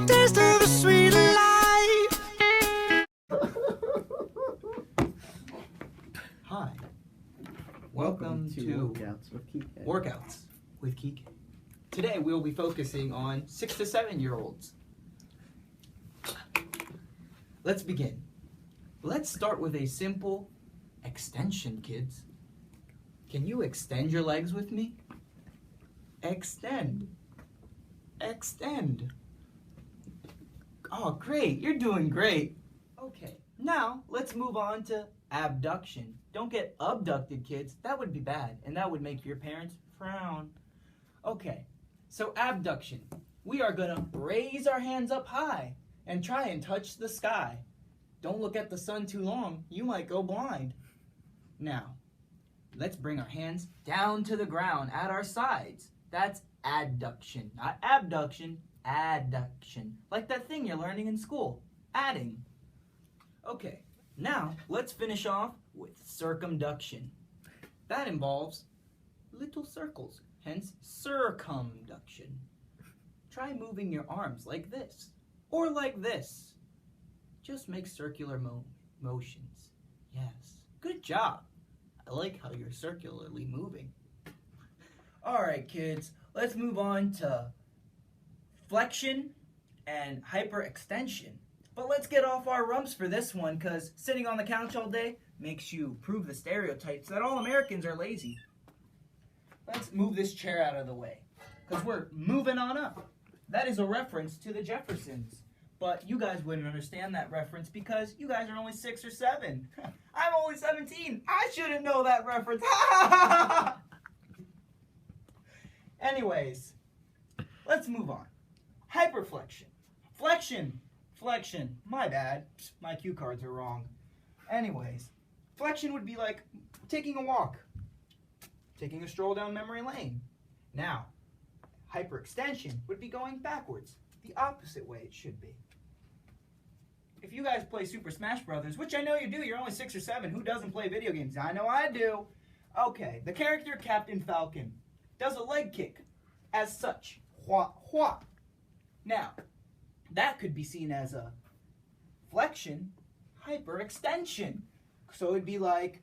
a taste of the sweet life. Hi. Welcome to Workouts with Kike. Today we'll be focusing on 6 to 7-year-olds. Let's begin. Let's start with a simple extension, kids. Can you extend your legs with me? Extend. Extend. Oh, great. You're doing great. Okay, now let's move on to abduction. Don't get abducted, kids. That would be bad, and that would make your parents frown. Okay, so abduction. We are going to raise our hands up high and try and touch the sky. Don't look at the sun too long. You might go blind. Now, let's bring our hands down to the ground at our sides. That's adduction, not abduction, adduction. Like that thing you're learning in school, adding. Okay, now let's finish off with circumduction. That involves little circles, hence circumduction. Try moving your arms like this, or like this. Just make circular motions. Yes, good job. I like how you're circularly moving. Alright kids, let's move on to flexion and hyperextension. But let's get off our rumps for this one, because sitting on the couch all day makes you prove the stereotypes that all Americans are lazy. Let's move this chair out of the way, because we're moving on up. That is a reference to the Jeffersons. But you guys wouldn't understand that reference because you guys are only 6 or 7. I'm only 17. I shouldn't know that reference. Anyways, let's move on. Hyperflexion. Flexion. My bad. My cue cards are wrong. Anyways, flexion would be like taking a walk. Taking a stroll down memory lane. Now, hyperextension would be going backwards. The opposite way it should be. If you guys play Super Smash Brothers, which I know you do, you're only 6 or 7. Who doesn't play video games? I know I do. Okay, the character Captain Falcon does a leg kick as such. Hua, hua. Now, that could be seen as a flexion, hyperextension. So it'd be like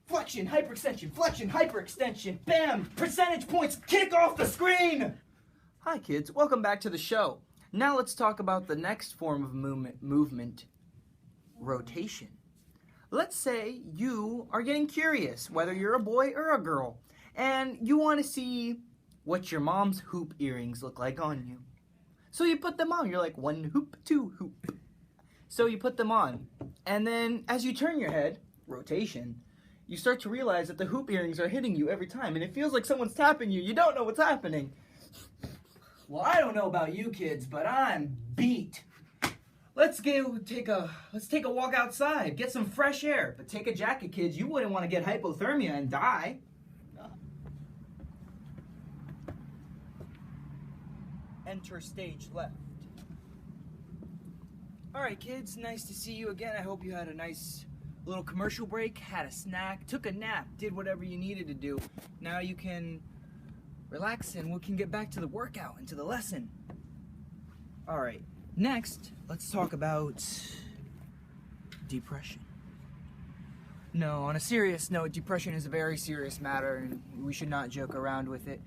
flexion, hyperextension, bam, percentage points, kick off the screen. Hi kids, welcome back to the show. Now let's talk about the next form of movement, rotation. Let's say you are getting curious, whether you're a boy or a girl, and you want to see what your mom's hoop earrings look like on you. So you put them on. You're like, 1 hoop, 2 hoop. So you put them on. And then as you turn your head, rotation, you start to realize that the hoop earrings are hitting you every time. And it feels like someone's tapping you. You don't know what's happening. Well, I don't know about you kids, but I'm beat. Let's take a walk outside, get some fresh air. But take a jacket, kids. You wouldn't want to get hypothermia and die. Enter stage left. Alright kids, nice to see you again. I hope you had a nice little commercial break, had a snack, took a nap, did whatever you needed to do. Now you can relax and we can get back to the workout and to the lesson. Alright, next, let's talk about depression. No, on a serious note, depression is a very serious matter and we should not joke around with it.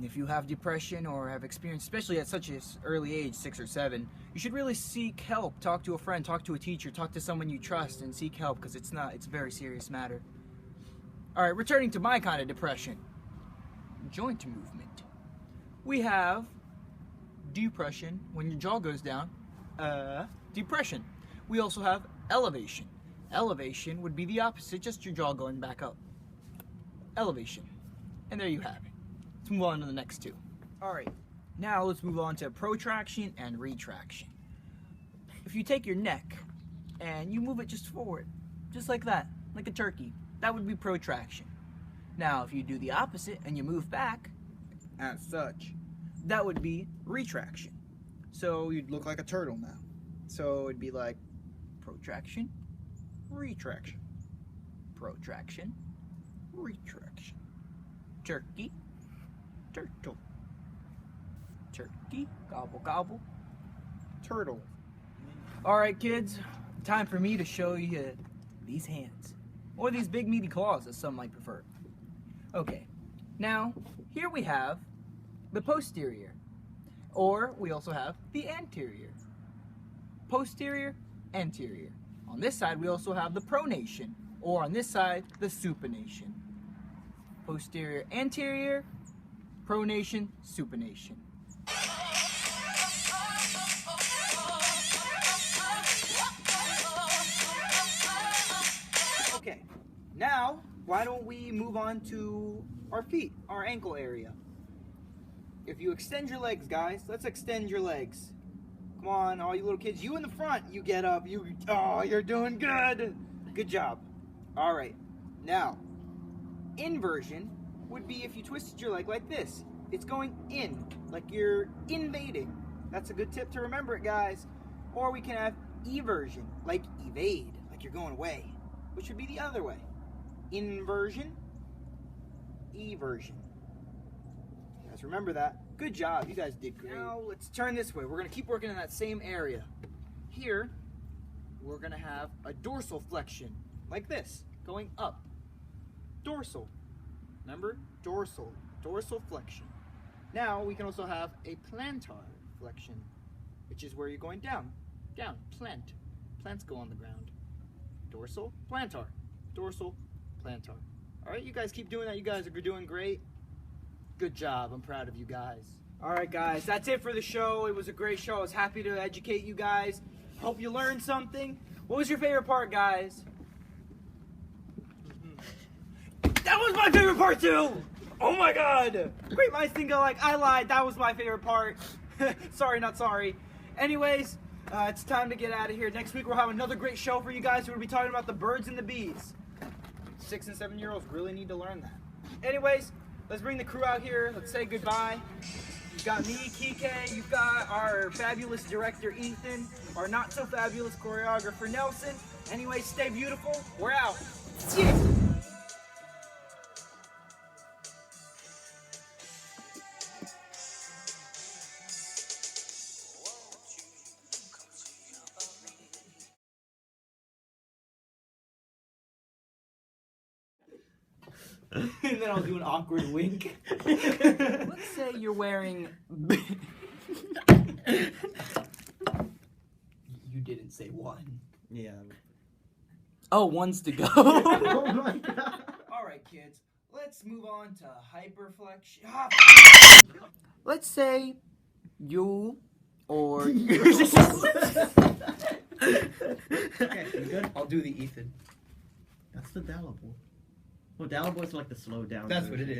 If you have depression or have experienced, especially at such an early age, 6 or 7, you should really seek help. Talk to a friend, talk to a teacher, talk to someone you trust and seek help because it's a very serious matter. Alright, returning to my kind of depression. Joint movement. We have depression, when your jaw goes down, depression. We also have elevation. Elevation would be the opposite, just your jaw going back up. Elevation. And there you have it. Let's move on to the next two. Alright, now let's move on to protraction and retraction. If you take your neck and you move it just forward, just like that, like a turkey, that would be protraction. Now, if you do the opposite and you move back, as such, that would be retraction. So you'd look like a turtle now. So it'd be like protraction, retraction, protraction, retraction. Turkey, turtle, Turkey, gobble gobble. Turtle. Alright kids, time for me to show you these hands. Or these big meaty claws, as some might prefer. Okay, now here we have the posterior. Or we also have the anterior. Posterior, anterior. On this side we also have the pronation. Or on this side, the supination. Posterior, anterior, pronation, supination. Okay, now why don't we move on to our feet, our ankle area. If you extend your legs, guys, let's extend your legs. Come on, all you little kids, you in the front, you get up, you're doing good. Good job. All right, now, inversion would be if you twisted your leg like this. It's going in, like you're invading. That's a good tip to remember it, guys. Or we can have eversion, like evade, like you're going away, which would be the other way. Inversion, eversion. You guys remember that? Good job, you guys did great. Now let's turn this way. We're gonna keep working in that same area. Here, we're gonna have a dorsal flexion, like this, going up. Dorsal, remember? Dorsal flexion. Now we can also have a plantar flexion, which is where you're going down, plant. Plants go on the ground. Dorsal, plantar, dorsal, plantar. All right, you guys keep doing that. You guys are doing great. Good job. I'm proud of you guys. All right, guys, that's it for the show. It was a great show. I was happy to educate you guys. Hope you learned something. What was your favorite part, guys? That was my favorite part, too! Oh, my God! Great minds think alike. I lied. That was my favorite part. Sorry, not sorry. Anyways, it's time to get out of here. Next week, we'll have another great show for you guys. We'll be talking about the birds and the bees. 6- and 7-year-olds really need to learn that. Anyways, let's bring the crew out here. Let's say goodbye. You've got me, Kike. You've got our fabulous director, Ethan. Our not-so-fabulous choreographer, Nelson. Anyway, stay beautiful. We're out. Yeah. And then I'll do an awkward wink. Let's say you're wearing... You didn't say one. Yeah. Oh, one's to go. Oh my God. Alright, kids. Let's move on to hyperflexion. Let's say you or... Okay, you good? I'll do the Ethan. That's the Dalibor. Well, Dalibor is like the slow down. That's version. what it is.